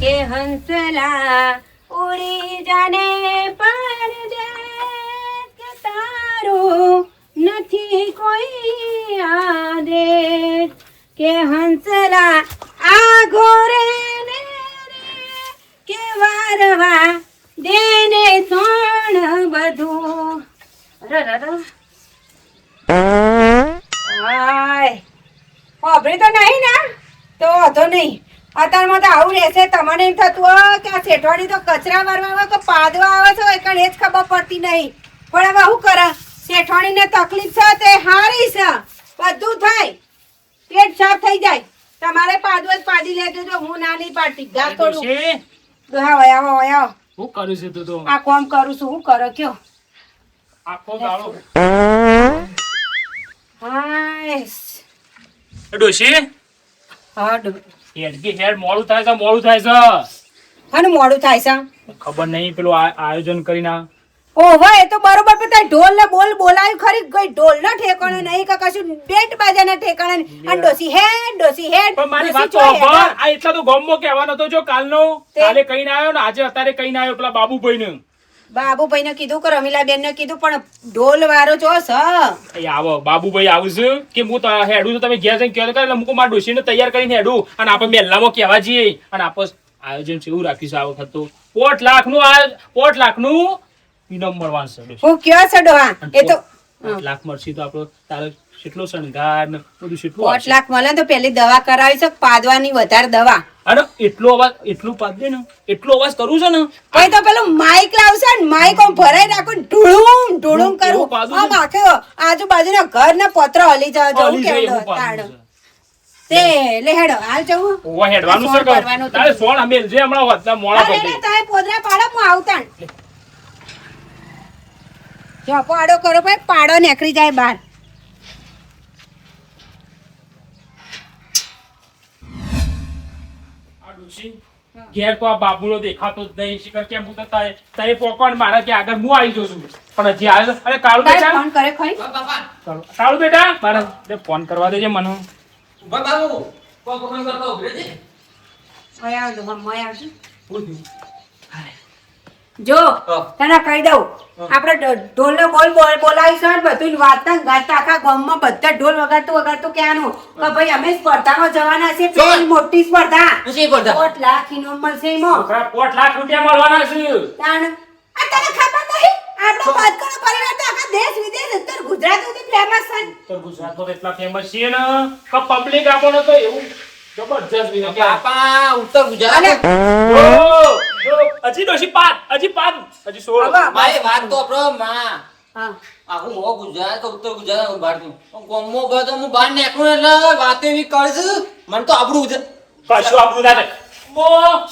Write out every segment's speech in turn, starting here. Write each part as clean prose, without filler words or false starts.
કે હંસલા ઉડી જાને પરદેશ કે તારું નથી કોઈ આદેશ કે હંસલા આ ઘોરે ને રે કે વારવા દેને સોણ બધું હાય ખબરી તો નહીં ને તો વાંધો નહીં અત્યારમાં તો આવું રહેશે તમને એમ થતું હોય કે આ શેઠવાડી તો કચરા વારવા આવે કે પાદવા આવે છે એ જ ખબર પડતી નહીં પણ હવે શું કરે શેઠવાડીને તકલીફ છે તે હારી છે બધું થાય પેટ સાફ થઈ જાય તમારે પાદવો જ પાડી લેજો જો હું ના નહીં પાડતી ઘાસ થોડું હા વયા વયા હું કરું છું તું તો આ કામ કરું છું હું કરો કયો આખો ગાળો હાય ડોશી હા હેડ કે હેડ મોડું થાય છે અને મોડું થાય છે ખબર નહીં પેલું આયોજન કરીને ઓહો એ તો બરોબર પણ તારે ઢોલ ને બોલ બોલાયું ખરી કોઈ ઢોલ ના ઠેકાણો નહીં કે કશું બેટ બાજા ના ઠેકાણા નહીં અને ડોસી હેડ પણ મારી વાત તો ખબર આ એટલા તો ગોમમાં કહેવાનો તો જો કાલનો કાલે કહીને આવ્યો ને આજે અત્યારે કહીને આવ્યો પેલા બાબુભાઈ ને બાબુભાઈ ને કીધું કે રમીલાબેન ને કીધું પણ ઢોલ વાળો જો સ આવો બાબુભાઈ આવું છે કે હું તો હેડું તો તમે ઘેર જઈને કહો એટલે હું મારા ડોશીને તૈયાર કરીને હેડું અને આપણે મેલ્લામાં કહેવા જઈએ અને આપણે આયોજન છે એવું રાખીશું આ વખત તો 5 લાખનું ઇનામ મળવાનું છે હું કયો છે ડોહા એ તો 5 લાખ મળશે તો આપણો તારે કેટલો શણગાર ને બધું કેટલું 5 લાખ મળે તો પેલી દવા કરાવી છે પાદવાની વધારે દવા અને એટલું પાદ દે ને એટલો અવાજ કરું છે ને પછી તો પેલું માઈક લાવશે ને માઈક આમ ભરાઈ રાખું ઢુળુમ કરું આમ આખે આજુબાજુના ઘર ના પત્ર હલી જવું કેવડો તાણ તે લે હેડો હાલ જવું ઓવા હેડવાનું છે તારે સોણ અમેલ જે હમણાં હોતના મોળા અરે પડે તારે પોદરા પાડો હું આવતા જો પાડો કરો ભાઈ પાડો નીકળી જાય બહાર ઘેર તો આ બાબુનો દેખાતો જ નહીં શિખર કેમ હું તો તારે પોકવાન મારા કે આગળ હું આવી જઉં છું પણ હજી આવે અરે કાળુ બેટા ફોન કરે ખરી કાળુ બેટા મારા ફોન કરવા દેજે મને બાબુ કોણ કરતો ઉભરે છે મય આવજો જો તને કહી દઉં આપણે ઢોલ નો બોલ બોલાવીશું ને બધું વાતતા ગાતા આખા ગામમાં બધા ઢોલ વગાડતું ક્યાંનું કે ભાઈ અમે સ્પર્ધામાં જવાના છે પેલી મોટી સ્પર્ધા શી સ્પર્ધા? 5 લાખ ઇનામ મળશે એમાં 5 લાખ રૂપિયા મળવાના છે તાણ આ તને ખબર નહીં આપણો બાદકોનો પરિવાર તો આખા દેશ વિદેશ ઉત્તર ગુજરાત સુધી ફેમસ છે તો ગુજરાતમાં તો એટલા ફેમસ છે ને કે પબ્લિક આપણને તો એવું જબરજસ્ત વિના કે બાપા ઉત્તર ગુજરાત હજી ડોશી હજી 16 મારી વાત તો આપણો માં હા આખું મો ગુજરાત તો ઉત્તર ગુજરાત ઉભાડતું કોમો ગયો તો હું બહાર નીકળું એટલે વાત એવી કરીશ મને તો આપણું કશું આપણું ના થાય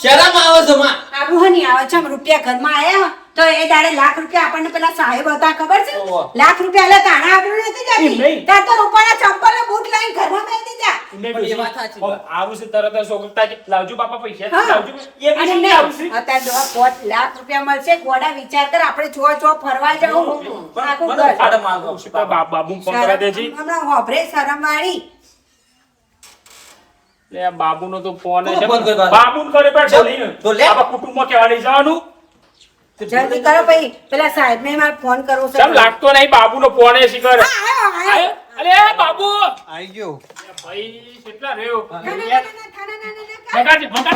શરમ આવે છે માં આબુ હની આવે છે રૂપિયા ઘરમાં આયા તો એ દાડે લાખ રૂપિયા આપણને પેલા સાહેબ હતા ખબર છે ઓહો. લાખ રૂપિયા એટલે તાણા આપણું નથી એમ જતી નહીં. તાર તો રૂપાના ચંપલ ને બૂટ લઈને ઘરમાં બેસી જા પણ એ વાત સાચી. આવું છે તરત જ છોકરા કે લાવજો બાપા પૈસા હા. લાવજો એ અને બી નહીં, આવું છે અત્યારે દવા 5 લાખ રૂપિયા મળશે ગોડા વિચાર કર આપણે છો ફરવા જવું આખું મને ઘર. શરમ આવે. બાબુ ફોન કરા દેજી હમણાં હોભરે શરમ વાળી લે બાબુનો તો ફોન છે કોનો ફોન કર્યો? બાબુન કરે પણ બોલીને તો લે. આપણા કુટુંબમાં કેવા લઈ જવાનું જલ્દી કરો ભાઈ પેલા સાહેબ ને મારે ફોન કરવો છે કેમ લાગતો નહીં બાબુનો ફોન એ શિખર હા, આયો. અરે બાબુ આવી ગયો ભાઈ કેટલા રહ્યો ના, ના, ના, ના, ના, મગાજી પેલા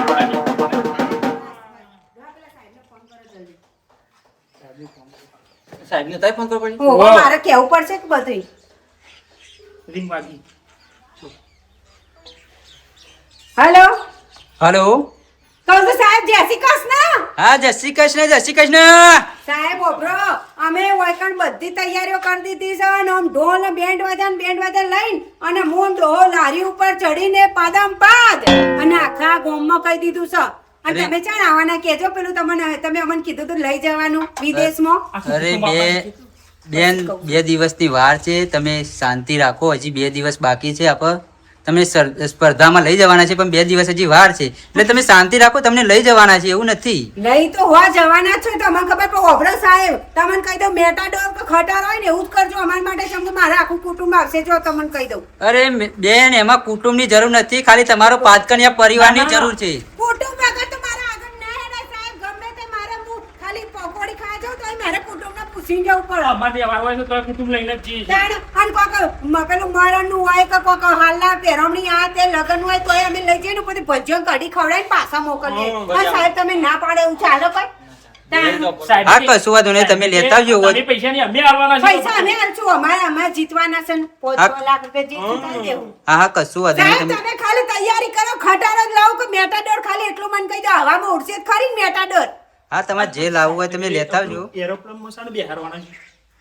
સાહેબને ફોન કરો જલ્દી. સાહેબ ને તાય ફોન કરવો પડી ઓહો, મારે કેવું પડશે કે બધું રિંગ વાગી હેલો હેલો કહું તો સાહેબ જય શ્રી કૃષ્ણ હા જય શ્રી કૃષ્ણ સાહેબ ઓબરો અમે વૈકણ બધી તૈયારીઓ કરી દીધી છે અને આમ ઢોલ ને બેન્ડ વાજા લઈને અને હું ડોહો લારી ઉપર ચડીને પાદમ પાદ અને આખા ગામમાં કહી દીધું છે અને તમે ચાલ આવવાના કેજો પેલું તમે અમને કીધું તું લઈ જવાનું વિદેશમાં અરે બેન 2 દિવસની વાર છે તમે શાંતિ રાખો હજી 2 દિવસ બાકી છે તમે સ્પર્ધામાં લઈ જવાના છે પણ 2 દિવસ હજી વાર છે એટલે તમે શાંતિ રાખો તમને લઈ જવાના છે એવું નથી લઈ તો હોવા જવાના છો તમને ખબર પણ ઓબરો સાહેબ તમને કહી દઉં મેટાડોર કે ખટાર હોય ને એવું જ કરજો અમારા માટે કેમ કે મારા આખું કુટુંબ આવશે જો તમને કહી દઉં અરે બેન એમાં કુટુંબની જરૂર નથી ખાલી તમારો પાતકનિયા પરિવારની જરૂર છે કુટુંબ વગર તો મારા પૂછીને જવું પડે. અમારે વ્યવહાર હોય તો કુટુંબ લઈને જ જઈએ છીએ. તાણ અને કોક પેલું મરણનું હોય કે કોક હાલના પેરવણી આ તે લગન હોય તોય અમે લઈ જઈએ ને પછી ભજીયો ને કઢી ખવડાવીને પાછા મોકલીએ. અને સાહેબ તમે ના પાડે એવું ચાલો કોઈ? તાણ સાહેબ, હા કશું વાંધો નહીં તમે લેતા આવજો તમે પૈસા નહીં અમે આવવાના છે. પૈસા અમે આલશું. અમારે જીતવાના છે ને 5 લાખ રૂપિયા જીતી દેવું. હા હા કશું વાંધો નહીં સાહેબ તમે તમે ખાલી તૈયારી કરો ખટારો જ લાવો કે મેટાડોર ખાલી એટલું મને કહી દો હવામાં ઉડશે જ ખરી ને મેટાડોર. હા તમારે જે લાવવું હોય તમે લેતા આવજો. એરોપ્લેનમાં શાને બેહારવાના છે?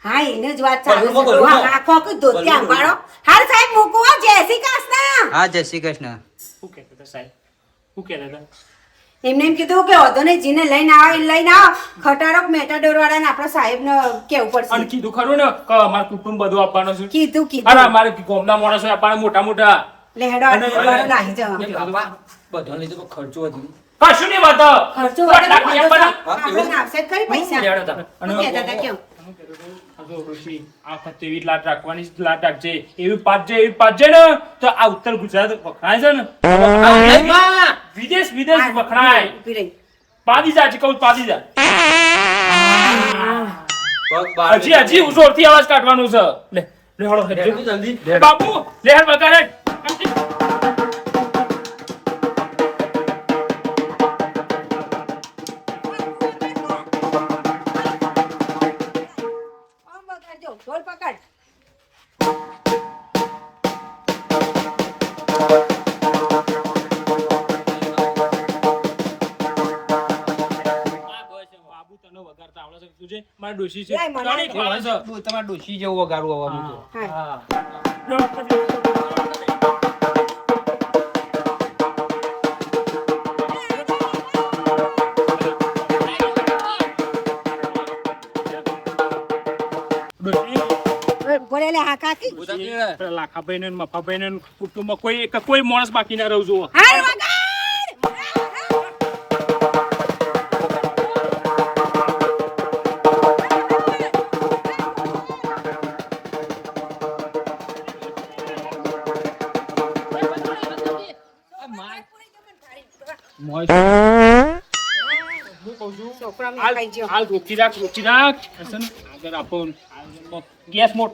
હા એને જ વાત ચાલે છે. બલૂનમાં, બલૂનમાં. હા કોક ધોતી આંબાડો. હાર સાહેબ મૂકો હો, જય શ્રી કૃષ્ણ. હા જય શ્રી કૃષ્ણ. શું કહેતા હતા સાહેબ? શું કહેતા હતા? એમને એમ કીધું કે વધો નહીં જીને લઈને આવો એ લઈને આવો ખટારો મેટાડોર વાળાને આપણા સાહેબને કેવું અને પડશે. કીધું ખરું ને કે અમારું કુટુંબ બધું આપવાનું છે. કીધું અરે કીધું અમારે ગામના માણસો આપવાના મોટા મોટા. લેહડો વાળો લાગી જવા. બાપા બધા લીધું પણ ખર્ચો વધુ કશું નહીં વાતો. ખર્ચો પાંચ લાખ રૂપિયા આપવાના. આપણે આપશે જ ખરી પૈસા. લેવડો તમે. શું કહેતા હતા કેવું? આ જો ઋષિ, આ વખતે એવી લાટ રાખવાની છે, લાટ રાખજે. એવી પાજે ને તો આ ઉત્તર ગુજરાત વખણાય છે ને વિદેશ વખણાય. ઊભી રહી. પાદી જા જી કહું પાદી જા. પગ બાર હજી હું જોરથી અવાજ કાઢવાનો છે. લે હળો હેડ. જલ્દી બાપુ લે હેડ બકા હેડ. આમ વગાડજો, ઢોલ પકડ. બાબુ તને વગાડતા આવડે છે તુજે? મારા ડોશી છે. લાય મને તને ખબર છે? તમારા ડોશી જેવું વગાડવું આવવાનું તો હા. બોલે લે હા કાકી. લાખાભાઈ ને મફાભાઈ ને કુટુંબમાં કોઈ માણસ બાકી ના રહું છું. હાર વગાડ. છોકરાને ખાઈ ગયો. હાલ રોકી રાખ. હશે ને? આગળ આપો. ગેસ મોટ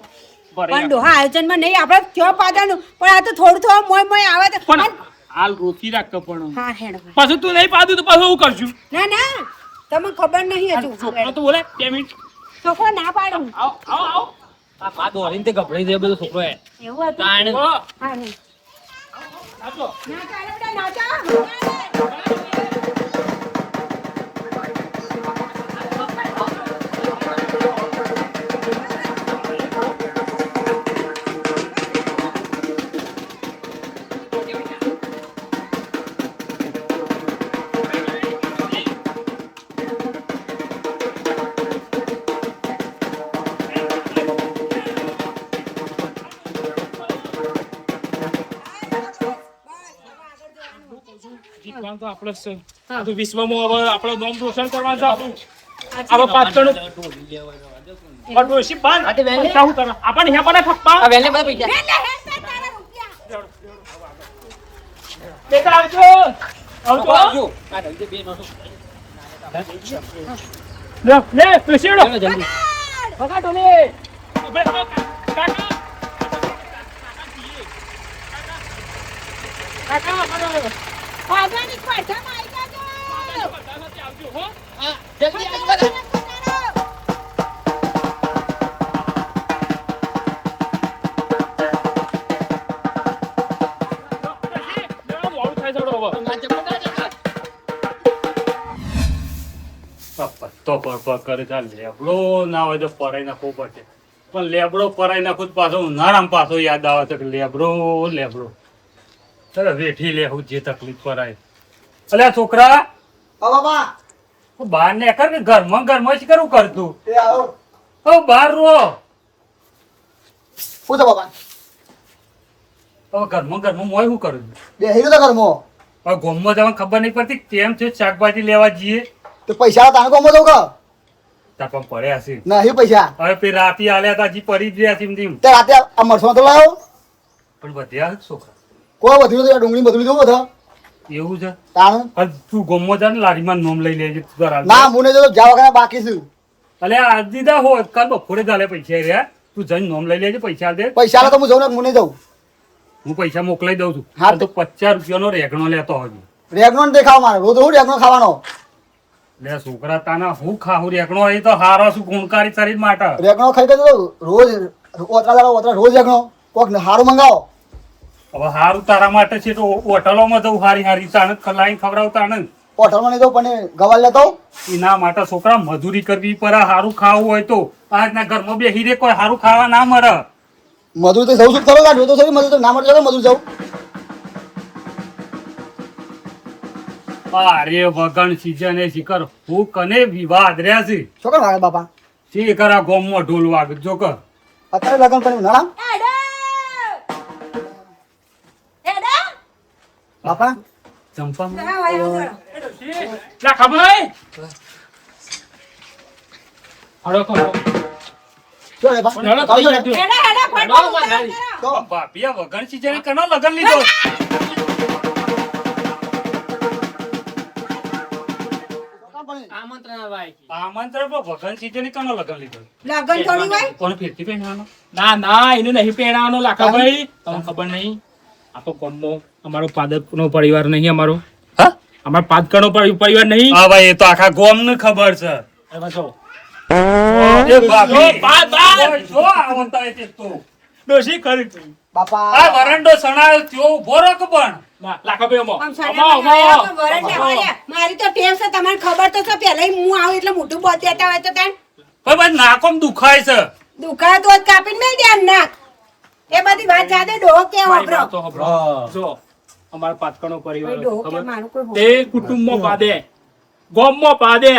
ભરાઈ પણ રાખ. ડોહા આયોજનમાં નહીં આપણે કયો પાદાનું પણ આ તો થોડું મોય આવે તો પણ હાલ રોકી રાખ તો પણ હા હેડ પાછું તું નહીં પાડું તો પાછું હું કરશું. ના ના તમને ખબર નહીં હજુ છોકરો તો બોલે 2 મિનિટ. છોકરો ના પાડું આવો. આ પા દોડીને તે ગભરાઈ જાય બધો છોકરો હે એવું હતું તાણ ઓ, હા નહીં. આવો. ના ચાલે બેટા ના ચાલે. જીતવાનું તો આપણે જ છે. આ તો વિશ્વમાં હવે આપણે નામ રોશન કરવાનું છે આપણું. આપણે પાછળનું આ ડોશી બાંધ. આ તે વહેલે. પૈસા હું તને. આપણને હેપા ના થપ્પા. આ વેલે બધા પૈસા લે, લે, હેડ તારા રૂપિયા. બેટા આવજો. આવજો આ જલ્દી બે માણસો લે પેશીડો. ચાલો જલ્દી ભગાડો લે. ઉભે રહો, કાકા. કાકા કાકા. આગળની પાછામાં આવી જાજો. બધામાંથી આવજો હો. હા જલ્દી આવજો બધા. મોડું થાય છે હવે. તો પર કરે ચાલ લેબડો ના હોય તો પરાઈ નાખવો પડશે પણ લેબડો પરાઈ નાખું તો પાછો ઉનાળામાં પાછો યાદ આવે છે કે લેબડો ચાલો વેઠી લેવું જે તકલીફ પરાય. અલ્યા છોકરા બાબા તું બહાર ને કર કે ઘરમાં જ કરું કરતું એ આવો હવે બહાર રહો. પૂછો બાબા હવે ઘરમાં મોય શું કરું બે હીરો તો ઘરમાં હવે ગોમમાં જવાનું ખબર નહીં પડતી કેમ છે શાકભાજી લેવા જઈએ તો પૈસા તાને કોમ દઉં કે તાર પણ પડ્યા છે નહીં પૈસા હવે પે રાતે આલ્યા તા હજી પડી જ રહ્યા છે એમ તેમ. તે રાતે આ મરસો તો લાવ્યો પણ વધ્યા છોકરા કોઈ વધ્યું તો ડુંગળી બધું લીધું બધા એવું છે. તાણ હવે તું ગોમમાં જા ને લારીમાં નોમ લઈ લેજે તું તારા. ના મુને જો જવા વગર બાકી છું અલે આજ દીધા હોત કાલ બપોરે ચાલે પૈસા રહ્યા તું જઈને નોમ લઈ લેજે પૈસા આલ દે પૈસા આલે તો હું જઉં ને હું નહીં જઉં. હું પૈસા મોકલાઈ દઉં છું હા, તો 50 રૂપિયાનો રેગણો લેતો હજુ રેગનો ને દેખાવ મારે રોજ રોજ રેગનો ખાવાનો. લે છોકરા તાના હું ખાવું રેગણો એ તો હારો છું ગુણકારી શરીર માટે રેગનો ખાઈ ગયો રોજ ઓતરા રોજ રેગનો કોક હારું મંગાવો. હવે હારું તારા માટે છે તો હોટલોમાં જવું હારી હારી તાણ ખલાઈ ખવડાવતા ને હોટલમાં નહીં જવું પણ ગવાલ લેતો આવું. એના માટે છોકરા મજૂરી કરવી પડે હારું ખાવું હોય તો આજના ઘરમાં બેહી રે કોઈ હારું ખાવા ના મળે મજૂર તો જવું છું ખરો કાઢ્યો તો સરી મજૂર તો ના મળે મજૂર જવું. અરે વગણ સીઝન એ શિખર હું કને વિવાદ રહ્યા છે શું કર વાગે બાપા શી કરા ગોમમાં ઢોલ વાગ જો કર અત્યારે લગન પણ ના બાપા ચંપા લાખાભાઈ હળો ખરો શું રે બા? હળો કાઢી લે. થઈ હેડા, હેડા, ફટાફટ ઉતારો, ઉતારો. તો બાપિયા વગણ સીઝન કનો લગન લીધો આમંત્રણ આવાય છે. આમંત્રણ પર વગણ સીઝન કનો લગન લીધો લગન થોડી હોય કોને ફેરથી પહેરવાનો ના ના એને નહીં પહેરાવાનો લાખાભાઈ તમને ખબર નહીં આ તો ગામમાં અમારો પાદરનો પરિવાર નહીં અમારો હા અમારો પાદરનો પરિવાર નહીં હા ભાઈ એ તો આખા ગોમ ને ખબર છે એમાં જો એ બાપી જો, બાદ. ઓય, જો આવતા એ તે તો ડોશી કરી બાપા આ વરંડો સણાયો ત્યો ઉભો રહો કે પણ ના લાખાભાઈ અમા આમ સાડા આયા તો વરંડા વાળ્યા. મારી તો ટેવ છે તમને ખબર તો છે પહેલા હું આવું એટલે મોઢું બોત દેતા હોય તો તાન ભાઈ ભાઈ નાકોમ દુખાય છે દુખાય તો જ કાપીને મેલ દે આમ નાક એ બધી વાત જાદે ડોહો કે વાપરો તો હબરો જો અમારો પાદરનો પરિવાર ડોહો કે ખબર? મારું કોઈ તે કુટુંબમાં પાદે ગામમાં પાદે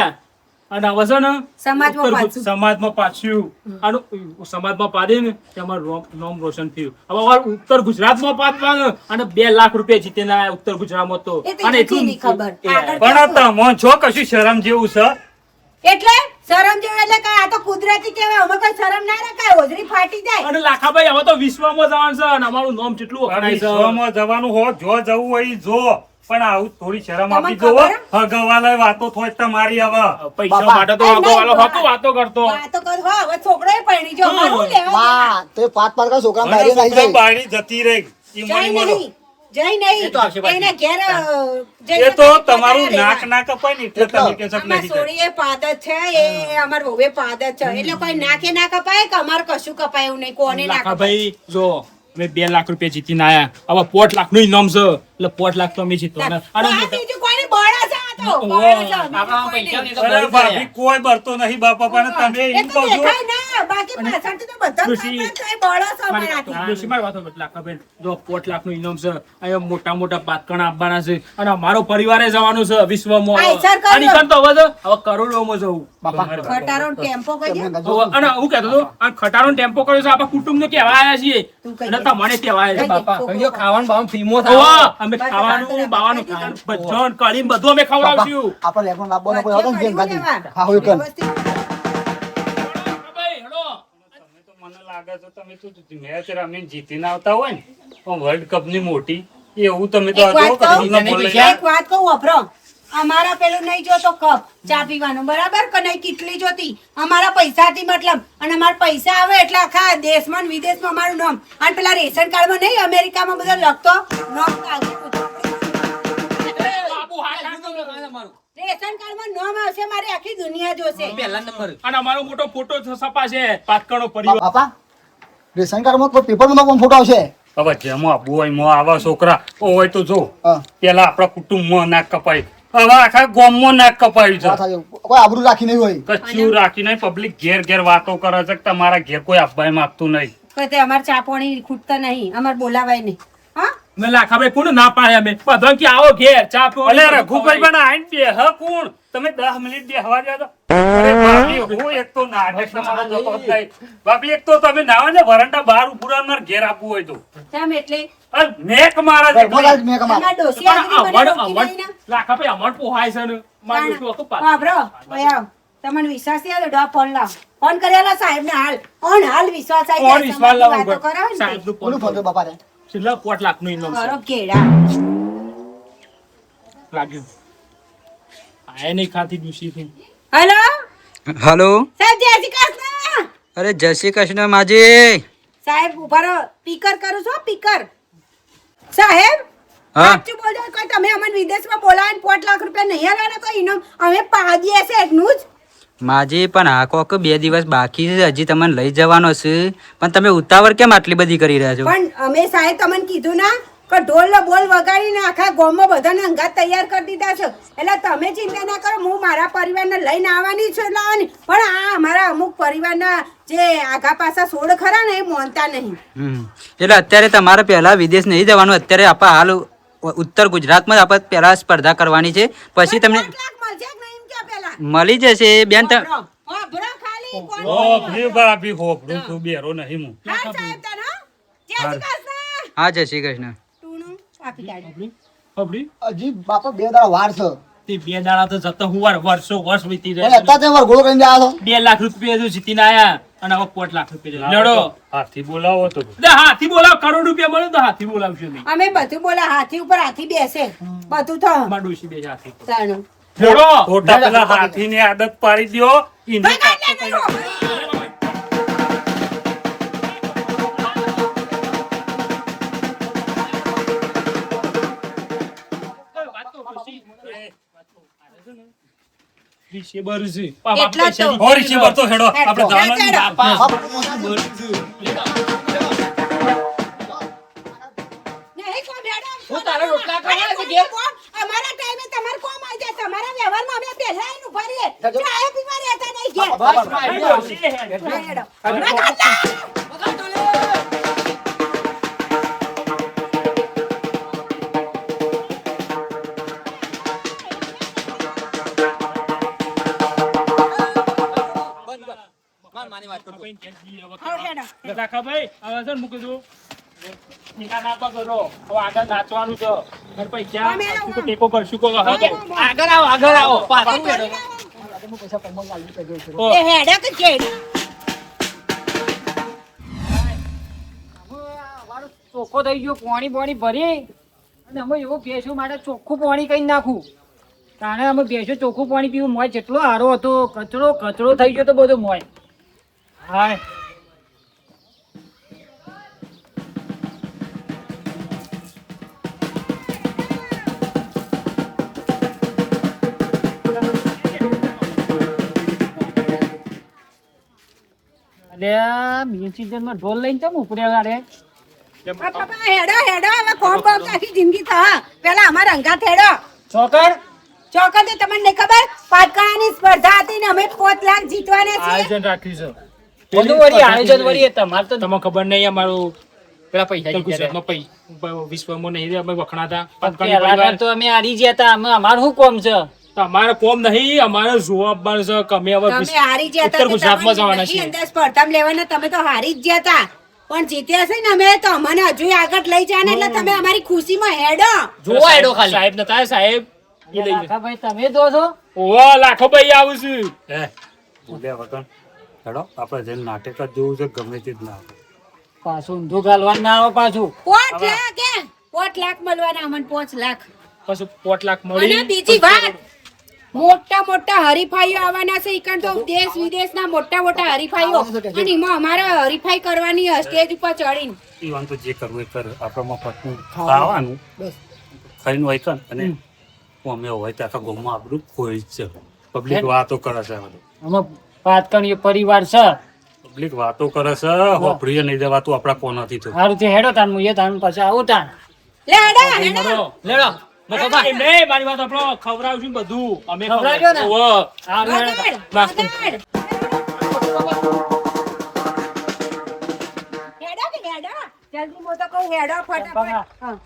અને હવે છે ને સમાજમાં ઉત્તર પાછું. સમાજમાં પાછું અને સમાજમાં પાદે ને તે અમારું નામ રોશન થયું હવે અમારું ઉત્તર ગુજરાતમાં પાદવા ને અને 2 લાખ રૂપિયા જીતીને આયા ઉત્તર ગુજરાતમાં તો એ તો એનાથી નહીં ખબર. આગળ પણ તમો છો કશું શરમ જેવું છે એટલે શરમ જેવું એટલે કાંઈ આ તો કુદરતી કહેવાય અમે કોઈ શરમ ના રાખાય હોજરી ફાટી જાય અને લાખાભાઈ હવે તો વિશ્વમાં જવાનું છે અને અમારું નામ કેટલું વખણાય છે વિશ્વમાં જવાનું હો જો જવું હોય ઈ જો પણ આવું થોડી શરમ તમને આપી જોવો ખબર? હગવાલાય વાતો થોય તમારી હવે પૈસા બાપા. માટે તો એ આગો નહીં, વાળો બાપા. હતો વાતો કરતો વાતો કર હો હવે છોકરોએ પરણી જો અમારે શું લેવા બા તે પાંચ પાંચ છોકરા મને બારી નાખી છોકરા જાય. બાળી જતી રહી ઈ જઈ મને બોલો. નહીં જઈ નહીં એ તો આવશે પાછી. એના ઘેર જઈને એ તો તમે તમારું પોતાના નાક રહેવા. ના કપાય ને એટલે તમે કે છો કે અમાર નહીં સોળીએ પાદ જ છે એ અમાર વહુએ પાદ જ છે એટલે કોઈ નાકે ના કપાય કે અમાર કશું કપાય એવું નહીં કોને ના કપાય લાખાભાઈ જો અમે 2 લાખ રૂપિયા જીતીને આયા હવે 5 લાખ નું ઇનામ છે એટલે 5 લાખ તો અમે જીતવાના અને આ બીજું કોઈને બળા છે આ તો બળા છે બીજું આપણા કોઈ પૈસા નહીં. નહીં તો અરે ભરી ભાભી જાય. કોઈ બરતો નહીં બાપા પણ તમે એ એમ તો કહો છો દેખાય ના બાકી પાછળથી તો બધા ડોશી. કાપડા છે, એ બળો છે અમારાથી. ડોશી મારી વાત સાંભળ, લાખાભાઈ જો 5 લાખ નું ઇનામ છે અહીંયા મોટા મોટા પાતકણા આપવાના છે અને અમારો પરિવારે જવાનું છે વિશ્વમાં હા, સર, કર્યો. અને ઈકન તો હવે કરોડોમાં જવું બાપા. ખટારો ને ટેમ્પો કઈ દે. હવે અને હું કહેતો હતો આ ખટારો ટેમ્પો કર્યો છે આપણા કુટુંબ ને કહેવા આવ્યા છીએ તું કહી અને દે. તમને કહેવા આવ્યા છે બાપા છોકરો. કહી દો, ખાવાનું બાવાનું ફ્રીમાં થાય. ઓવા, અમે બસ, ખાવાનું બાતરે બાવાનું બાતરે ભજન કઢી બધું અમે ખવડાવશું આપણે લેખનો લાભો કોઈ આવતો ને જેમ બધું કાઢી. લેવા. હા હોય કર. વ્યવસ્થિત. લાખાભાઈ, હેડો. તમે તો મને લાગે છે તમે તો મેચ રમીને જીતીને આવતા હોય ને વર્લ્ડ કપ ની મોટી એવું તમે તો એક વાત આ જો કહું? કશું ન બોલે. એક વાત કહું વપરો અમારા પેલું નહીં જોતો કપ ચા પીવાનું બરાબર કે નહીં કેટલી જોતી અમારા પૈસાથી મતલબ અને અમારા પૈસા આવે એટલે આખા દેશમાં ને વિદેશમાં અમારું નામ અને પેલા રેશન કાર્ડમાં નહીં અમેરિકામાં બધો લખતો નામ કાઢી બાબુ, હા, હા. તમારું. રેશન કાર્ડમાં નામ આવશે મારી આખી દુનિયા જોશે પહેલા નંબર. અને અમારો મોટો ફોટો છપાશે પાતકણો પરિવાર બાપા રેશન કાર્ડમાં કોઈ પેપરમાં પણ ફોટો આવશે. હવે જેમાં આબુ હોય એમાં આવા છોકરા હોય તો જો હા. પેલા આપણા કુટુંબમાં નાક કપાય હવે આખા ગામમાં નાક કપાયું વાત છે સાચી. કોઈ આબરૂ રાખી નહીં હોય. કચ્છું રાખીને પબ્લિક ઘેર ઘેર વાતો કરે છે કે તમારા ઘેર કોઈ આપવા માંગતું નહીં કે તે અમારે ચા પાણી ખૂટતા નહીં અમારે બોલાવાય નહીં હા મેં લાખાભાઈ કોને ના પાડે અમે બધા કે આવો ઘેર ચા પીવો અલે રઘુભાઈ પણ આઈને બેહ કોણ તમે 10 મિનિટ બેહવા દો તો અરે બાપી હું એક તો નાટક તમારો જોતો જ નહીં. બાપી એક તો તમે ના હોય ને વરંડા બહાર ઉભું માર ઘેર આપવું હોય તો કેમ એટલે અરે મેક મારા બોલા જ મેં કમાલ. તમારા ડોસી આગળ મને રોકી નહીં ને લાખાભાઈ અમણ પોહાય છે ને મારું શું હતું પાછું. વાપરો ઓય આવ તમને વિશ્વાસ નહીં આવે તો ફોન લાવ ફોન કરેલા સાહેબ ને હાલ ઓન હાલ વિશ્વાસ આવી કોણ જાય વિશ્વાસ તમારી લાવવું વાતો કરાવે ને સાહેબનું કોનું ફોન કર્યો બાપા રે? છેલ્લા 5 લાખનું ઇનામ છે. કરો કેડા લાગ્યું આ નહીં ખાતી દૂષી થી હેલો હલો. સાહેબ જય શ્રી કૃષ્ણ. અરે જય શ્રી કૃષ્ણ માજી. સાહેબ ઉભા રહો, પીકર કરું છો પીકર. સાહેબ હા. સાચું બોલજો, કોઈ તમે અમને વિદેશમાં બોલાવીને 5 લાખ રૂપિયા નહીં આલવાના તો ઇનામ અમે પાડીએ છે એટલું જ. માજી પણ આ કોક 2 દિવસ બાકી છે, હજી તમને લઈ જવાનો છે, પણ તમે ઉતાવળ કેમ આટલી બધી કરી રહ્યા છો? પણ અમે સાહેબ તમને કીધું ના કે ઢોલ બોલ વગાડીને આખા ગામમાં બધાને અંગાત તૈયાર કરી દીધા છે, એટલે તમે ચિંતા ના કરો, હું મારા પરિવારને લઈને આવવાની છું લાવવાની. પણ આ અમારા અમુક પરિવારના જે આઘા પાછા સોળ ખરા ને એ માનતા નહીં. એટલે અત્યારે તમારે પહેલા વિદેશ નહીં જવાનું, અત્યારે આપણે હાલ ઉત્તર ગુજરાતમાં જ આપણે પહેલા સ્પર્ધા કરવાની છે, પછી તમને 5 લાખ મળશે કે નહીં એમ કે પહેલા મળી જશે બેન. હોભળો ખાલી કોણ હોભળી ભાભી હોભળું તું બેરો નહીં હું હા સાહેબ તને હો? જય શ્રી કૃષ્ણ. હા જય શ્રી કૃષ્ણ. ટૂણું કાપી કાઢ્યું. ખબરી? હજી બાપા 2 દાડા વાર છે. તે 2 દાડા તો જતો હું વર્ષો વર્ષ વીતી પણ જાય. અત્યારે તમે વરઘોડો કરીને આવ્યા છો. 2 લાખ રૂપિયા તો જીતીને આયા અને હવે 5 લાખ રૂપિયા લડો. હાથી બોલાવો તો હાથી બોલાવ, કરોડ રૂપિયા મળે તો હાથી બોલાવશો નહીં. અમે બધું બોલા હાથી ઉપર હાથી બેસે બધું તો અમાર ડોશી બે હાથી પર. તાણું. લડો. ખોટા પેલા હાથીની આદત પાડી દ્યો ઈને બગાડ લે નહીં હોભળો. રિશેબર છે. એટલા જ તો. હો રિસીવર તો હેડો આપણે જવાનું હેડો. બાપા. નહીં કોમ હેડો. હું તારા રોટલા અરે ખાવા છે કોમ ઘેર? કોમ. અમારા ટાઈમે તમારે કોમ આવી જાય, તમારા વ્યવહારમાં અમે પહેલા આવીને ઉભા રહીએ. ચાય પીવા રહેતા નહીં ઘેર. હા, હેડો. બગાડ લે. હા, હેડો. રાખાભાઈ, હવે છે ને મૂકી દઉં. ટીકા ના પકડો. હવે આગળ નાચવાનું છે. અને પૈસા અમે આવો. શું ટેકો કરશું કહો, હા તો. આગળ આવો પાછું હેડો. એ હેડો કે જેડ. ચોખ્ખો થઈ ગયો, પાણી પાણી ભરી અને અમે એવો ભેંસો માટે ચોખ્ખું પાણી કઈ નાખું, કારણ અમે ભેંસો ચોખ્ખું પાણી પીવું. મોય જેટલો સારો હતો, કચરો થઈ ગયો તો બધો મોય. હાય અલ્યા મેં સીઝનમાં ઢોલ લઈને કેમ ઉપડ્યા ગાડે? બાપા, હેડો હેડો. હવે કોમ કોમ તો આખી જિંદગી થા. પેલા અમારા અંગાત હેડો. ચોકર ચોક્કસ તો તમને નહીં ખબર, પાટકાની સ્પર્ધા હતી ને અમે 5 લાખ જીતવાના છીએ. આયોજન રાખ્યું છે. બધું વળી આયોજન વળી તમારે તો તમને ખબર નહીં અમારું પેલા પૈસા ઉત્તર ગુજરાતમાં વિશ્વમાં નહીં રે, અમે વખણાતા. પહેલા તો અમે હારી ગયા હતા. અમારું શું કોમ છે? અમારે કોમ નહીં, અમારે જવાબદાર છે કે અમે હવે તમે હારી ગયા હતા ઉત્તર તો ગુજરાતમાં તમને જવાના નહીં છીએ. અંદર સ્પર્ધામાં લેવાના, તમે તો હારી જ ગયા હતા. પણ જીત્યા છે ને અમે તો અમને હજુ આગળ લઈ જવાના, એટલે તમે અમારી ખુશીમાં હેડો. જોવા હેડો ખાલી. સાહેબ નતા સાહેબ એ લઈ જાય. ભાઈ તમે દો છો? ઓહો, લાખો ભાઈ આવું છું. એ બોલ્યા વગર હેડો આપણે જેમ નાટક જ જોવું છે ગમે તે જ ના આવે. પાછું ઊંધું ગાલવાનું ના આવે પાછું. 5 લાખ કે 5 લાખ મળવાના અમને 5 લાખ. પછી 5 લાખ મળી. અને બીજી વાત, મોટા હરીફાઈઓ આવવાના છે. ઈકણ તો દેશ વિદેશના મોટા હરીફાઈઓ, અને એમાં અમારે હરીફાઈ કરવાની સ્ટેજ ઉપર ચડીને. ઈવન તો જે કરવું એ કર, આપણે મફતનું ખાવાનું ખાઈને હોય કર અને અમે હોય તો આખા ગામમાં આપણું કોઈ જ છે. પબ્લિક વાતો કરે છે બધું. અમે પાતકણીય પરિવાર છે. પબ્લિક વાતો કરે છે, હોપડીએ નહીં જવાતું આપણા કોનાથી તો. સારું તે હેડો તાન હું એ તાન પછી આવું તાન. લે હેડો. લેડો એમ નહીં, મારી વાત આપણો ખવડાવશું બધું અમે ખવડાવજો ને? ઓહો. સારું હેડો તાન. વગાડ. હેડો કે હેડો. જલ્દી મો તો કહું હેડો ફટાફટ. હા.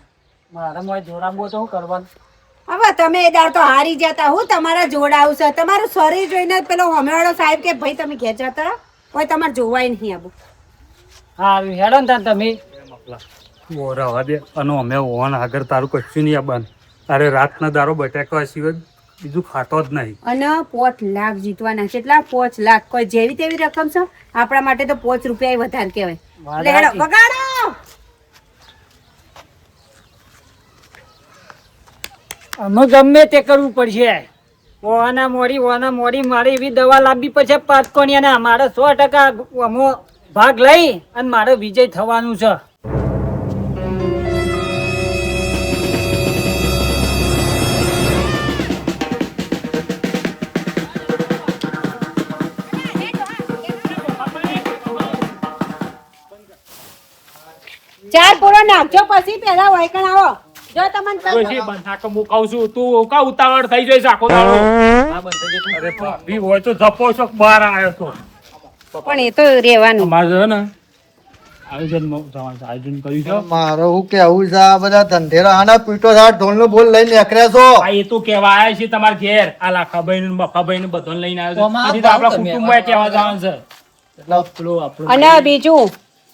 મારા મોય જોડાબો તો શું કરવાનું? હવે તમે એ દાડ તો હારી જતા, હું તમારા જોડાવું છે. તમારું શરીર જોઈને જ પેલો હોમેવાળો સાહેબ કે ભાઈ તમે ઘેર જતા રહો, કોઈ તમારે જોવાય નહીં આવું. સારું હેડો ને તાન તમે. ઓ રવા દે. અને અમે ઓન આગળ તારું કશું નહીં આ બંધ. અરે રાતના દારો બટાકા સિવાય બીજું ખાતો જ નહીં. અને 5 લાખ જીતવાના છે. એટલા 5 લાખ કોઈ જેવી તેવી રકમ છે. આપણા માટે તો 5 રૂપિયા વધારે કહેવાય. લે હેડો બગાડો. અમે ગમે તે કરવું પડશે. ઓના મોડી મારે એવી દવા લાવવી પછી પાટકોની અને મારે 100% અમો ભાગ લઈ અને મારે વિજય થવાનું છે. ચાર પૂરો નાખજો પછી પેલા વૈકણ આવો જો તમને ડોશી બંધાકો હું કહું છું તું કા ઉતાવળ થઈ જઈશ આખો દાડો અરે ભાભી હોય તો ધપો છો બહાર આવ્યો તો પણ એ તો રેવાનું અમારે છે ને આયોજન કર્યું છે. મારો હું કેવું છે આ બધા ધંધેરા આના પીટો સાર ઢોલનો બોલ લઈને નીકળ્યા છો આ એ તો કેવા આયા છે તમારા ઘેર આ લાખાભાઈ ને મફાભાઈ ને બધાને લઈને આવ્યો છે. ઓમાં હજી તો આપણા તમે કુટુંબમાં કેવા જવાનું છે. પેલો આપણો અને બીજું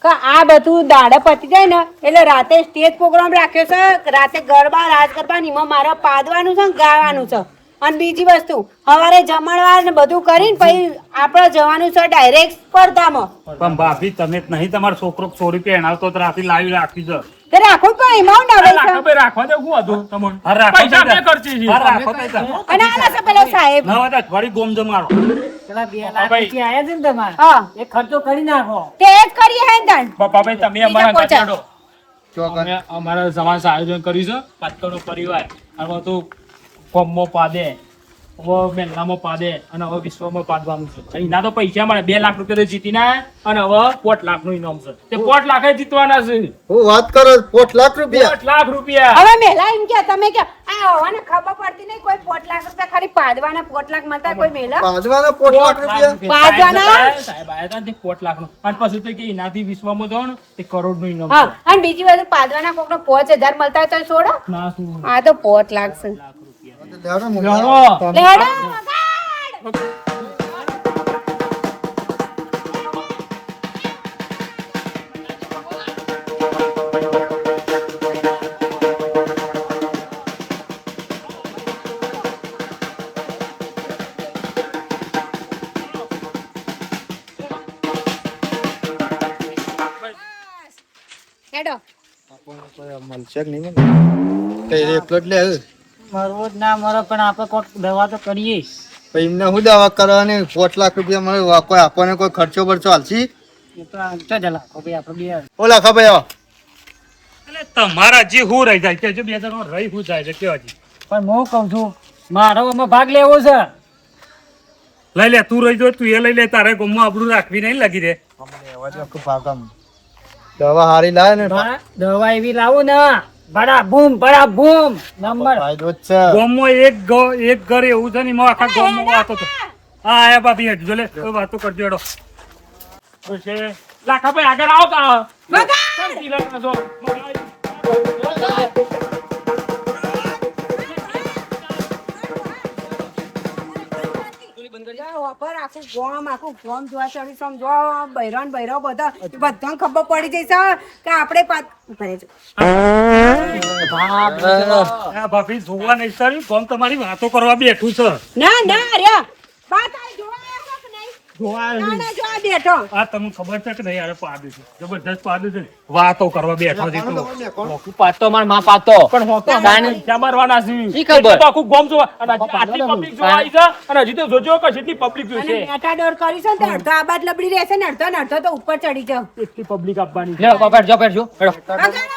કે આ બધું દાડે પતી જાય ને એટલે રાતે સ્ટેજ પ્રોગ્રામ રાખ્યો છે. રાતે ગરબા રાસ ગરબા ને એમાં મારે પાદવાનું છે ને ગાવાનું છે. અને બીજી વસ્તુ સવારે જમણવાર ને બધું કરીને પછી આપણે જવાનું છે ડાયરેક્ટ સ્પર્ધામાં. પણ ભાભી તમે જ નહીં તમારો છોકરો છોડી પહેણાવતો તો રાતે લાવી રાખી દો. તો રાખો કોઈ એમાઉન્ટ આવે છે લાખાભાઈ રાખવા દે શું હતું તમને? હા, રાખો પૈસા તો બે ખર્ચી છે. હા, રાખો તો ચાલો. અને આના છે પેલા સાહેબ ના હોય તો અઠવાડિયે ગોમ જમાડો. પેલા 2 લાખ રૂપિયા આયા છે ને તમારે હા એ ખર્ચો કરી નાખો. તે જ કરીએ હે ને બાપાભાઈ તમે અમારા બીજા ઘર ચાલો. અમે અમારા સમાજ આયોજન કર્યું છે પાટકરનો પરિવાર આમાં તો કોમમાં પાદે હવે મેલામાં પાદે અને હવે વિશ્વમાં પાદવાનું છે. એના તો પૈસા મળે 2 લાખ રૂપિયા તો જીતીને આયા અને હવે 5 લાખનું ઇનામ છે. તે 5 લાખ જીતવાના છે. હું વાત કરો 5 લાખ રૂપિયા 5 લાખ રૂપિયા. હવે મેલા એમ કે તમે કે આ હોવાને ખબર પડતી નહીં કોઈ 5 લાખ રૂપિયા ખાલી પાદવાના 5 લાખ મળતા કોઈ મેલા બાજવાના 5 લાખ રૂપિયા પાદવાના? સાહેબ આયા હતા ને તે 5 લાખનું. અને પછી તો કે એનાથી વિશ્વમાં જાઓ ને તે કરોડનું ઇનામ હા છે. અને બીજી વસ્તુ પાદવાના કોકનો 5000 મળતા હોય તો છોડો. ના શું આ તો 5 લાખ છે લેવડો મું. જાણો. લેડો હેડો મળશે કે નહીં મળે? કઈ એકલો જ લે મરવો જ ના મરો પણ આપણે કોઈક દવા તો કરીએ. પછી એમને શું દવા કરવાની 5 લાખ રૂપિયા મળે કોઈ આપણને કોઈ ખર્ચો બરચો હાલશી? એ તો આમ તો જ લાખો ભાઈ આપણે બે. ઓ લાખા ભાઈ આવો. એટલે તમારા જે હું રહી જાય કે જો બે જણો રહી હું જાય છે કે હજી પણ હું કહું છું મારો આમાં ભાગ લેવો છે. લઈ લે તું રહી જો તું એ લઈ લે તારે ગોમમાં આપણું રાખવી નહીં લાગી રે. દવા હારી લાવે ને દવા એવી લાવો ને બડા બૂમ નંબર. ફાયદો જ છે. ગોમમાં એક ઘર એવું છે ને એમાં આખા ગોમમાં વાતો તો હા આયા ભાભી હેઠ જો લે કોઈ વાતો કરજો હેડો. પછી લાખાભાઈ આગળ આવો કા શાંતિ લઈને જો. આખું ગોમ જોવા ચડી સમજો બૈરો ને બૈરો બધાને ખબર પડી જશે કે આપણે કરે છે. આ ભાભી જોવા નહીં સર ગોમ તમારી વાતો કરવા બેઠું છે. ના ના રે વાત આ જોવા આવ્યો કે નહીં? ના ના જો આ બેઠો આ તમને ખબર છે કે નહીં યાર પાડું છે જબરદસ્ત પાડું છે વાતો કરવા બેઠો છે તું. પાતો માર માં પાતો પણ હોતો પૈસા મારવાના છે. શી ખબર? એ તો આખું ગામ જોવા અને આટલી પબ્લિક જોવા આવી છે અને હજી તો જોજો કે કેટલી પબ્લિક અને છે. મેટાડોર કરીશું ને તો અડધો આબાદ લબડી રહેશે ને અડધો તો ઉપર ચડી જાવ. એટલી પબ્લિક આપવાની છે. લે પાપડ જો હેડો આગળ.